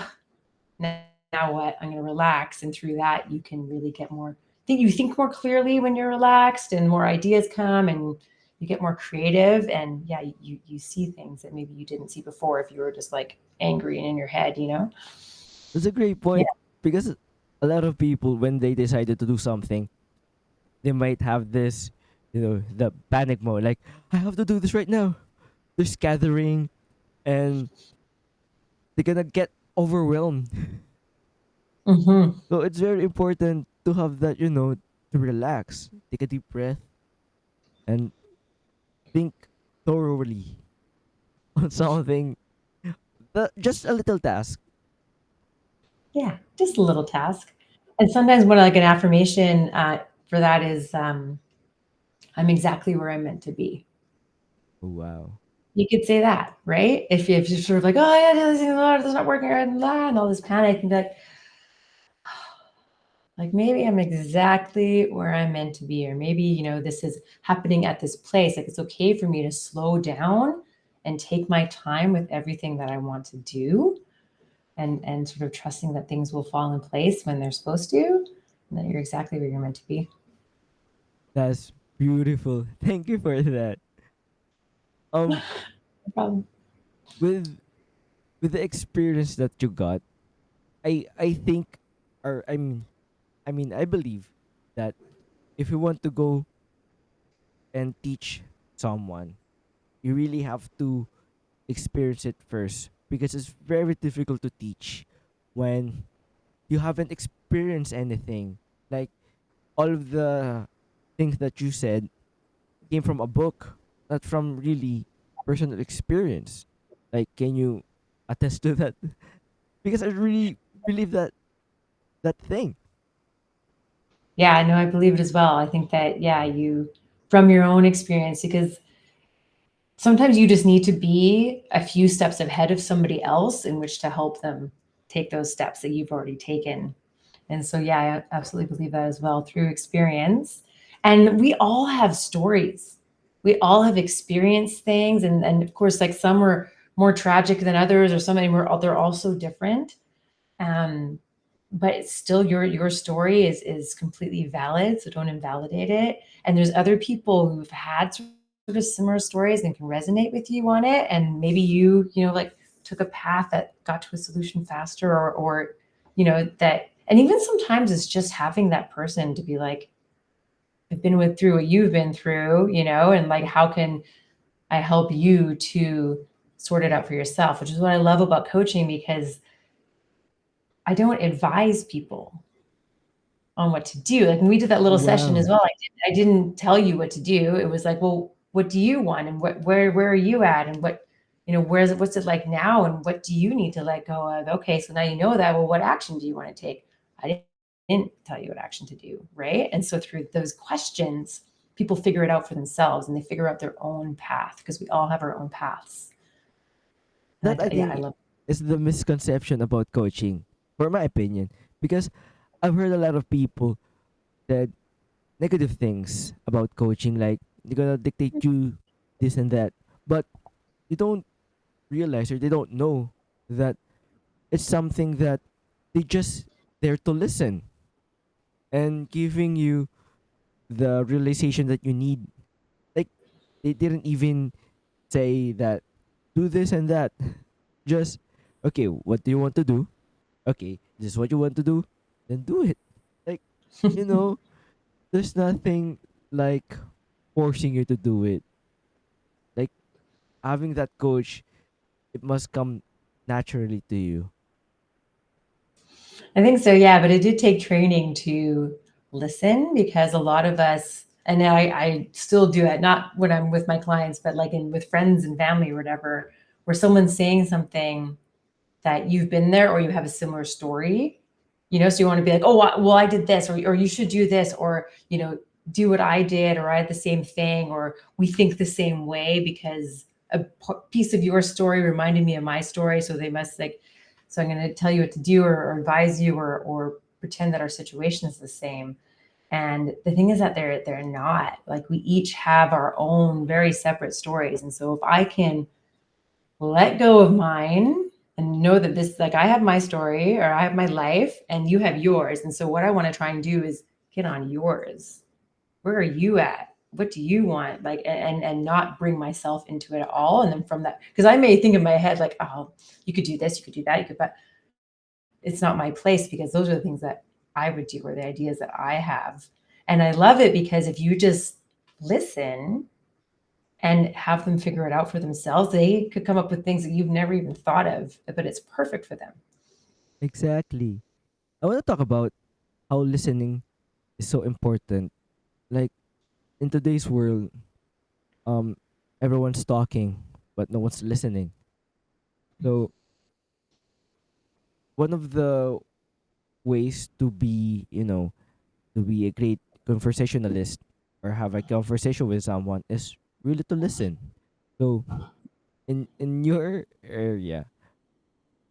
now what? I'm going to relax, and through that, you can really get more. You think more clearly when you're relaxed, and more ideas come, and you get more creative, and yeah, you see things that maybe you didn't see before if you were just like angry and in your head. That's a great Yeah. point, because a lot of people, when they decided to do something, they might have this, the panic mode. Like, I have to do this right now. They're gathering, and they're gonna get overwhelmed. Mm-hmm. So it's very important to have that, to relax, take a deep breath, and think thoroughly on something just a little task. Yeah, just a little task. And sometimes when like an affirmation for that is, I'm exactly where I'm meant to be. Oh, wow. You could say that, right? If you're sort of like, oh yeah, this is not working, and all this panic, and be like maybe I'm exactly where I'm meant to be, or maybe this is happening at this place. Like it's okay for me to slow down and take my time with everything that I want to do, and sort of trusting that things will fall in place when they're supposed to, and that you're exactly where you're meant to be. That's beautiful. Thank you for that. Um, No problem. with the experience that you got, I think, or I mean, I believe that if you want to go and teach someone, you really have to experience it first, because it's very difficult to teach when you haven't experienced anything. Like, all of the things that you said came from a book, not from really personal experience. Like, can you attest to that? Because I really believe that thing. Yeah, no, I believe it as well. I think that, yeah, you, from your own experience, because sometimes you just need to be a few steps ahead of somebody else in which to help them take those steps that you've already taken. And so, yeah, I absolutely believe that as well through experience. And we all have stories. We all have experienced things. And of course, like some are more tragic than others, or some were, they're all so different. Um, but it's still your story is completely valid. So don't invalidate it. And there's other people who've had sort of similar stories and can resonate with you on it. And maybe like took a path that got to a solution faster, or that, and even sometimes it's just having that person to be like, I've been through what you've been through, and like, how can I help you to sort it out for yourself, which is what I love about coaching, because I don't advise people on what to do. Like when we did that little session as Wow. well, I didn't tell you what to do. It was like, well, what do you want? And where are you at? And what, what's it like now? And what do you need to let go of? Okay. So now you know that. Well, what action do you want to take? I didn't tell you what action to do. Right. And so through those questions, people figure it out for themselves, and they figure out their own path, because we all have our own paths. That, I Yeah, I think, love. is the misconception about coaching, for my opinion. Because I've heard a lot of people said negative things about coaching, like they're gonna dictate you this and that. But they don't realize, or they don't know, that it's something that they just there to listen and giving you the realization that you need. Like, they didn't even say that do this and that. Just, okay, what do you want to do? Okay, this is what you want to do, then do it. Like, you know, there's nothing like forcing you to do it. Like, having that coach, it must come naturally to you. I think so, yeah. But it did take training to listen, because a lot of us, and I still do it, not when I'm with my clients, but like with friends and family or whatever, where someone's saying something that you've been there, or you have a similar story, so you want to be like, oh, well, I did this, or you should do this, or, do what I did, or I had the same thing, or we think the same way because a piece of your story reminded me of my story. So they must like, so I'm going to tell you what to do, or advise you, or pretend that our situation is the same. And the thing is that they're not. Like, we each have our own very separate stories. And so if I can let go of mine and know that this, like, I have my story, or I have my life, and you have yours. And so what I want to try and do is get on yours. Where are you at? What do you want? Like, and not bring myself into it at all. And then from that, because I may think in my head like, oh, you could do this, you could do that, you could, but it's not my place, because those are the things that I would do, or the ideas that I have. And I love it, because if you just listen and have them figure it out for themselves, they could come up with things that you've never even thought of, but it's perfect for them. Exactly. I want to talk about how listening is so important. Like, in today's world, um, everyone's talking, but no one's listening. So one of the ways to be, to be a great conversationalist or have a conversation with someone is really to listen. So in your area,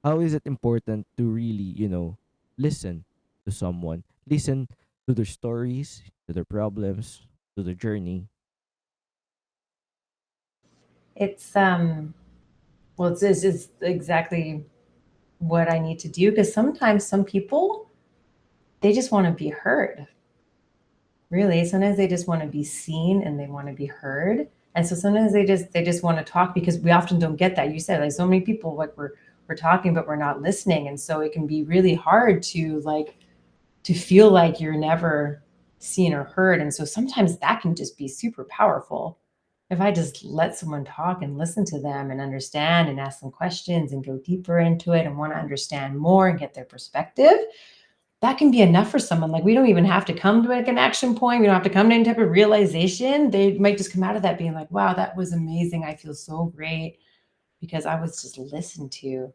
how is it important to really, listen to someone, listen to their stories, to their problems, to their journey? It's well, it's exactly what I need to do, because sometimes some people, they just want to be heard. Really, sometimes they just want to be seen and they want to be heard. And so sometimes they just want to talk, because we often don't get that. You said, like, so many people, like, we're talking but we're not listening, and so it can be really hard to, like, to feel like you're never seen or heard. And so sometimes that can just be super powerful. If I just let someone talk and listen to them and understand and ask them questions and go deeper into it and want to understand more and get their perspective, that can be enough for someone. Like, we don't even have to come to, like, an action point. We don't have to come to any type of realization. They might just come out of that being like, wow, that was amazing. I feel so great because I was just listened to.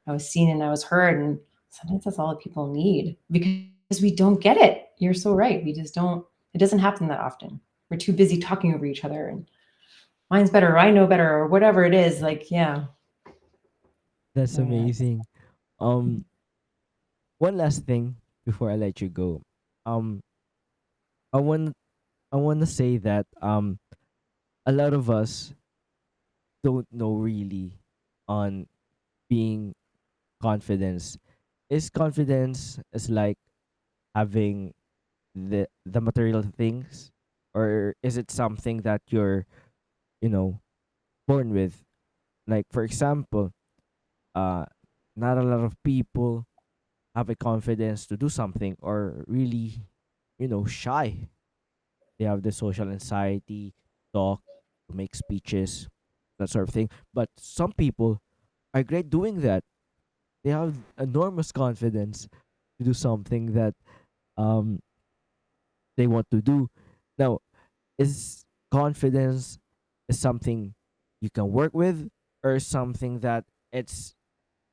I was seen and I was heard. And sometimes that's all that people need, because we don't get it. You're so right. We just don't, it doesn't happen that often. We're too busy talking over each other and mine's better, or I know better, or whatever it is. Like, yeah. That's Yeah. amazing. One last thing before I let you go. Um, I want I want to say that a lot of us don't know really on being confidence. Is confidence is like having the material things, or is it something that you're, you know born with? Like, for example, uh not a lot of people have a confidence to do something, or really, shy. They have the social anxiety, talk, to make speeches, that sort of thing. But some people are great doing that. They have enormous confidence to do something that um they want to do. Now, is confidence is something you can work with, or something that it's,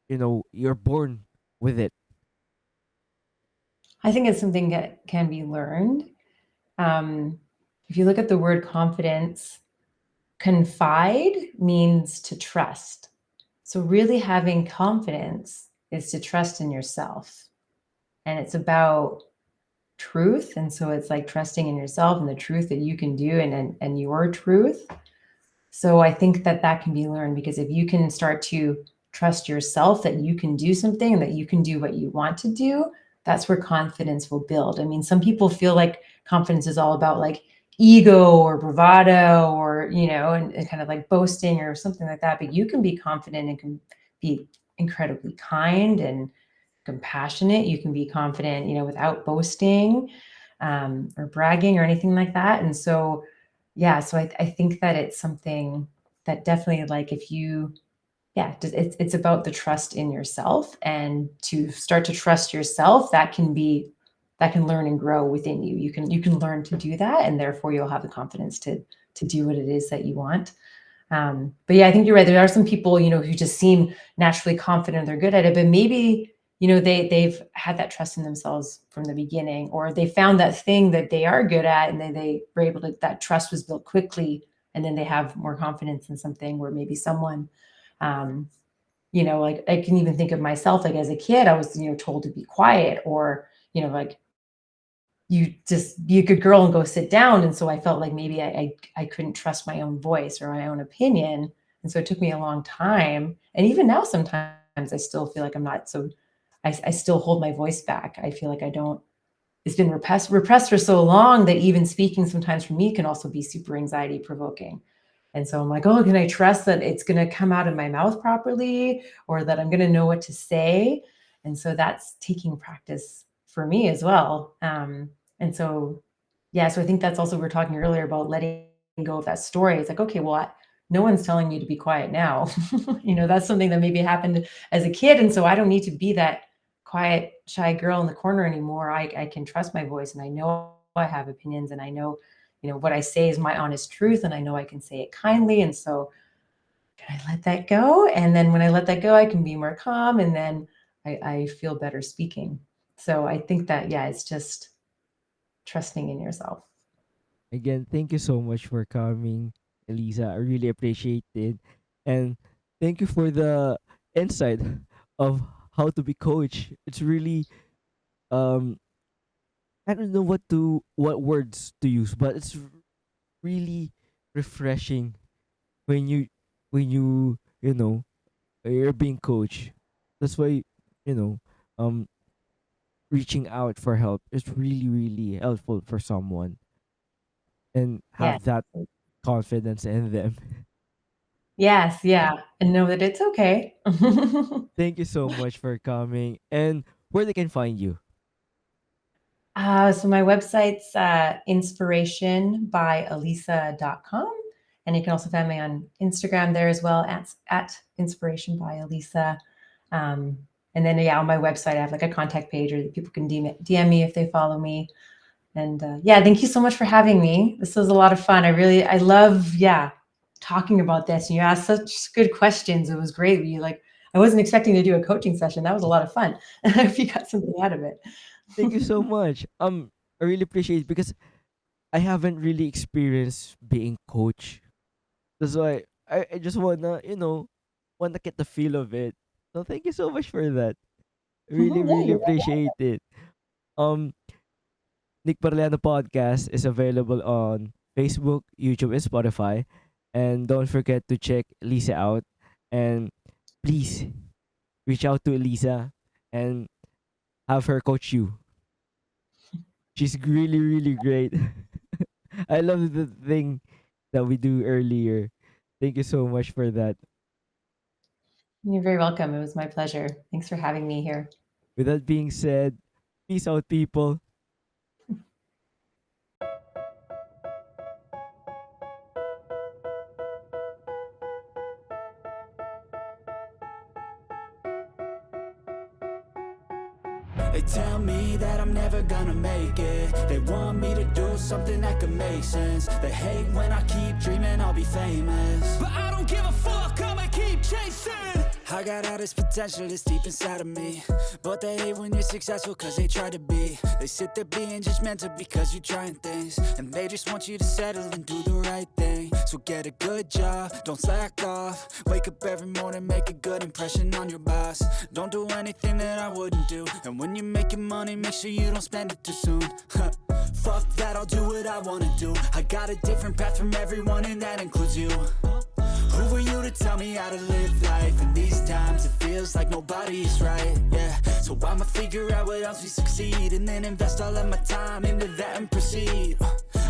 you're born with it? I think it's something that can be learned. Um, if you look at the word confidence, confide means to trust. So, really having confidence is to trust in yourself. And it's about truth. And so it's like trusting in yourself and the truth that you can do, and your truth. So I think that that can be learned, because if you can start to trust yourself that you can do something and that you can do what you want to do, that's where confidence will build. I mean, some people feel like confidence is all about, like, ego or bravado, or, and kind of like boasting or something like that. But you can be confident and can be incredibly kind and compassionate. You can be confident, without boasting, or bragging or anything like that. And so, yeah, so I think that it's something that definitely, like, if you, yeah, it's about the trust in yourself, and to start to trust yourself, that can learn and grow within you. You can learn to do that, and therefore you'll have the confidence to do what it is that you want. But yeah, I think you're right. There are some people, who just seem naturally confident, they're good at it, but maybe, they've had that trust in themselves from the beginning, or they found that thing that they are good at, and then they were able to, that trust was built quickly, and then they have more confidence in something where maybe someone, um, like, I can even think of myself, like, as a kid, I was, told to be quiet, or, like, you just be a good girl and go sit down. And so I felt like maybe I couldn't trust my own voice or my own opinion. And so it took me a long time. And even now, sometimes I still feel like I'm not so, I still hold my voice back. I feel like I don't, it's been repressed for so long that even speaking sometimes for me can also be super anxiety provoking. And so I'm like, oh, can I trust that it's going to come out of my mouth properly, or that I'm going to know what to say? And so that's taking practice for me as well. And so, yeah, so I think that's also, we were talking earlier about letting go of that story. It's like, okay, well, no one's telling you to be quiet now. That's something that maybe happened as a kid. And so I don't need to be that quiet, shy girl in the corner anymore. I can trust my voice, and I know I have opinions, and I know, what I say is my honest truth, and I know I can say it kindly. And so, can I let that go? And then when I let that go, I can be more calm, and then I feel better speaking. So I think that, yeah, it's just trusting in yourself. Again, thank you so much for coming, Elisa. I really appreciate it. And thank you for the insight of how to be coach. It's really um I don't know what words to use, but it's really refreshing when you know you're being coached. That's why you know um reaching out for help is really really helpful for someone and Yeah. have that confidence in them. Yes. Yeah. And know that it's okay. Thank you so much for coming and where they can find you. So my website's inspirationbyelisa.com. And you can also find me on Instagram there as well at inspirationbyelisa. And then, yeah, on my website, I have like a contact page where people can DM me if they follow me. And yeah, thank you so much for having me. This was a lot of fun. I love, yeah, talking about this. And you asked such good questions. It was great. I wasn't expecting to do a coaching session. That was a lot of fun. I hope you got something out of it. Thank you so much. I really appreciate it because I haven't really experienced being coach. That's why I just wanna get the feel of it. So thank you so much for that. Really, Yeah, really you're welcome. appreciate it. Um Nick Barellano podcast is available on Facebook, YouTube, and Spotify. And don't forget to check Lisa out. And please reach out to Elisa and have her coach you. She's really, really great. I love the thing that we do earlier. Thank you so much for that. You're very welcome. It was my pleasure. Thanks for having me here. With that being said, peace out, people. They tell me that I'm never gonna make it. They want me to do something that could make sense. They hate when I keep dreaming I'll be famous, but I don't give a fuck, I'ma keep chasing. I got all this potential that's deep inside of me, but they hate when you're successful cause they try to be. They sit there being judgmental because you're trying things, and they just want you to settle and do the right thing. So get a good job, don't slack off. Wake up every morning, make a good impression on your boss. Don't do anything that I wouldn't do, and when you're making money, make sure you don't spend it too soon. Fuck that, I'll do what I wanna do. I got a different path from everyone, and that includes you. Who are you to tell me how to live life? In these times it feels like nobody's right, yeah. So I'ma figure out what else we succeed, and then invest all of my time into that and proceed.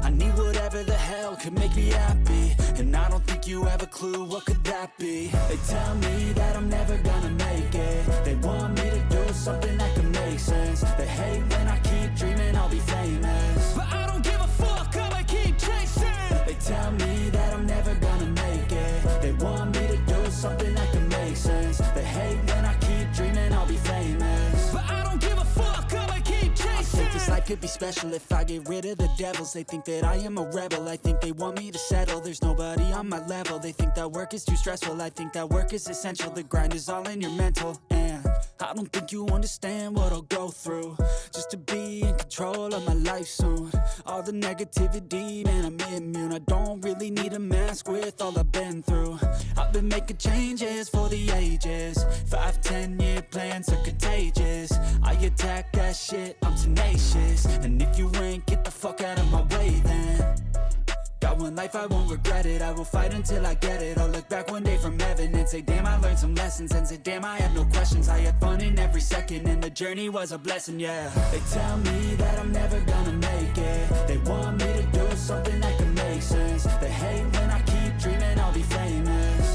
I need whatever the hell could make me happy, and I don't think you have a clue what could that be. They tell me that I'm never gonna make it. They want me to do something that could make sense. They hate when I keep dreaming I'll be famous, but I don't give a fuck, I'ma keep chasing. They tell me that I'm never gonna make it. They want me to do something that can make sense. They hate when I keep dreaming I'll be famous, but I don't give a fuck, I'ma keep chasing. I think this life could be special if I get rid of the devils. They think that I am a rebel, I think they want me to settle. There's nobody on my level, they think that work is too stressful. I think that work is essential, the grind is all in your mental. And I don't think you understand what I'll go through just to be in control of my life soon. All the negativity, man, I'm immune. I don't really need a mask with all I've been through. I've been making changes for the ages. 5-10 year plans are contagious. I attack that shit, I'm tenacious. And if you ain't, get the fuck out of my way then. Got one life, I won't regret it. I will fight until I get it. I'll look back one day from heaven and say, damn, I learned some lessons. And say, damn, I have no questions. I had fun in every second, and the journey was a blessing, yeah. They tell me that I'm never gonna make it. They want me to do something that can make sense. They hate when I keep dreaming I'll be famous,